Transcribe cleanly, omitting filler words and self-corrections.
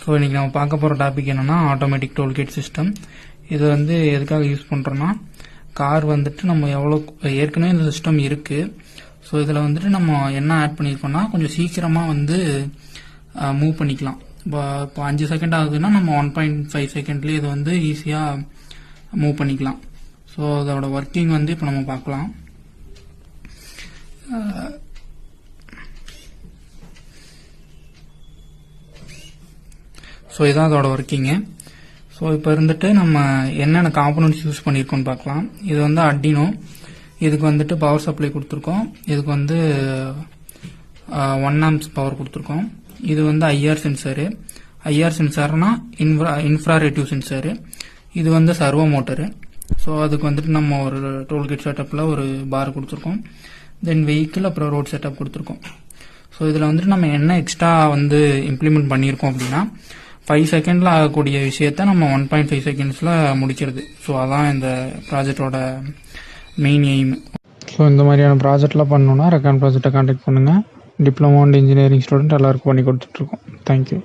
So இன்றைக்கி நம்ம பார்க்க போகிற டாபிக் என்னென்னா ஆட்டோமேட்டிக் டோல்கேட் சிஸ்டம். இது வந்து எதுக்காக யூஸ் பண்ணுறோன்னா, கார் வந்துட்டு நம்ம எவ்வளோ ஏற்கனவே இந்த சிஸ்டம் இருக்குது. ஸோ இதில் வந்துட்டு நம்ம என்ன ஆட் பண்ணியிருக்கோம்னா, கொஞ்சம் சீக்கிரமாக வந்து மூவ் பண்ணிக்கலாம். இப்போ 5 செகண்ட் ஆகுதுன்னா நம்ம 1.5 செகண்ட்லேயே இது வந்து ஈஸியாக மூவ் பண்ணிக்கலாம். ஸோ அதோட ஒர்க்கிங் வந்து இப்போ நம்ம பார்க்கலாம். ஸோ இதான் அதோட ஒர்க்கிங்கு. ஸோ இப்போ இருந்துட்டு நம்ம என்னென்ன காம்பனன்ட்ஸ் யூஸ் பண்ணியிருக்கோம்னு பார்க்கலாம். இது வந்து அர்டினோ. இதுக்கு வந்துட்டு பவர் சப்ளை கொடுத்துருக்கோம். இதுக்கு வந்து 1 amps பவர் கொடுத்துருக்கோம். இது வந்து ஐஆர் சென்சாரு. ஐஆர் சென்சார்னா இன்ஃப்ராரேட்டிவ் சென்சாரு. இது வந்து சர்வோ மோட்டரு. ஸோ அதுக்கு வந்துட்டு நம்ம ஒரு டோல்கேட் செட்டப்பில் ஒரு பார் கொடுத்துருக்கோம். தென் வெஹிக்கிள், அப்புறம் ரோட் செட்டப் கொடுத்துருக்கோம். ஸோ இதில் வந்துட்டு நம்ம என்ன எக்ஸ்ட்ரா வந்து இம்ப்ளிமெண்ட் பண்ணியிருக்கோம் அப்படின்னா, 5 செகண்டில் ஆகக்கூடிய விஷயத்த நம்ம 1.5 செகண்ட்ஸில் முடிக்கிறது. ஸோ அதான் இந்த ப்ராஜெக்டோட மெயின் எய்ம். ஸோ இந்த மாதிரியான ப்ராஜெக்ட்லாம் பண்ணணுன்னா ரெக்கான் ப்ராஜெக்டை கான்டாக்ட் பண்ணுங்கள். டிப்ளமோ அண்ட் இன்ஜினியரிங் ஸ்டூடெண்ட் எல்லாருக்கும் பண்ணி கொடுத்துட்ருக்கோம். தேங்க்யூ.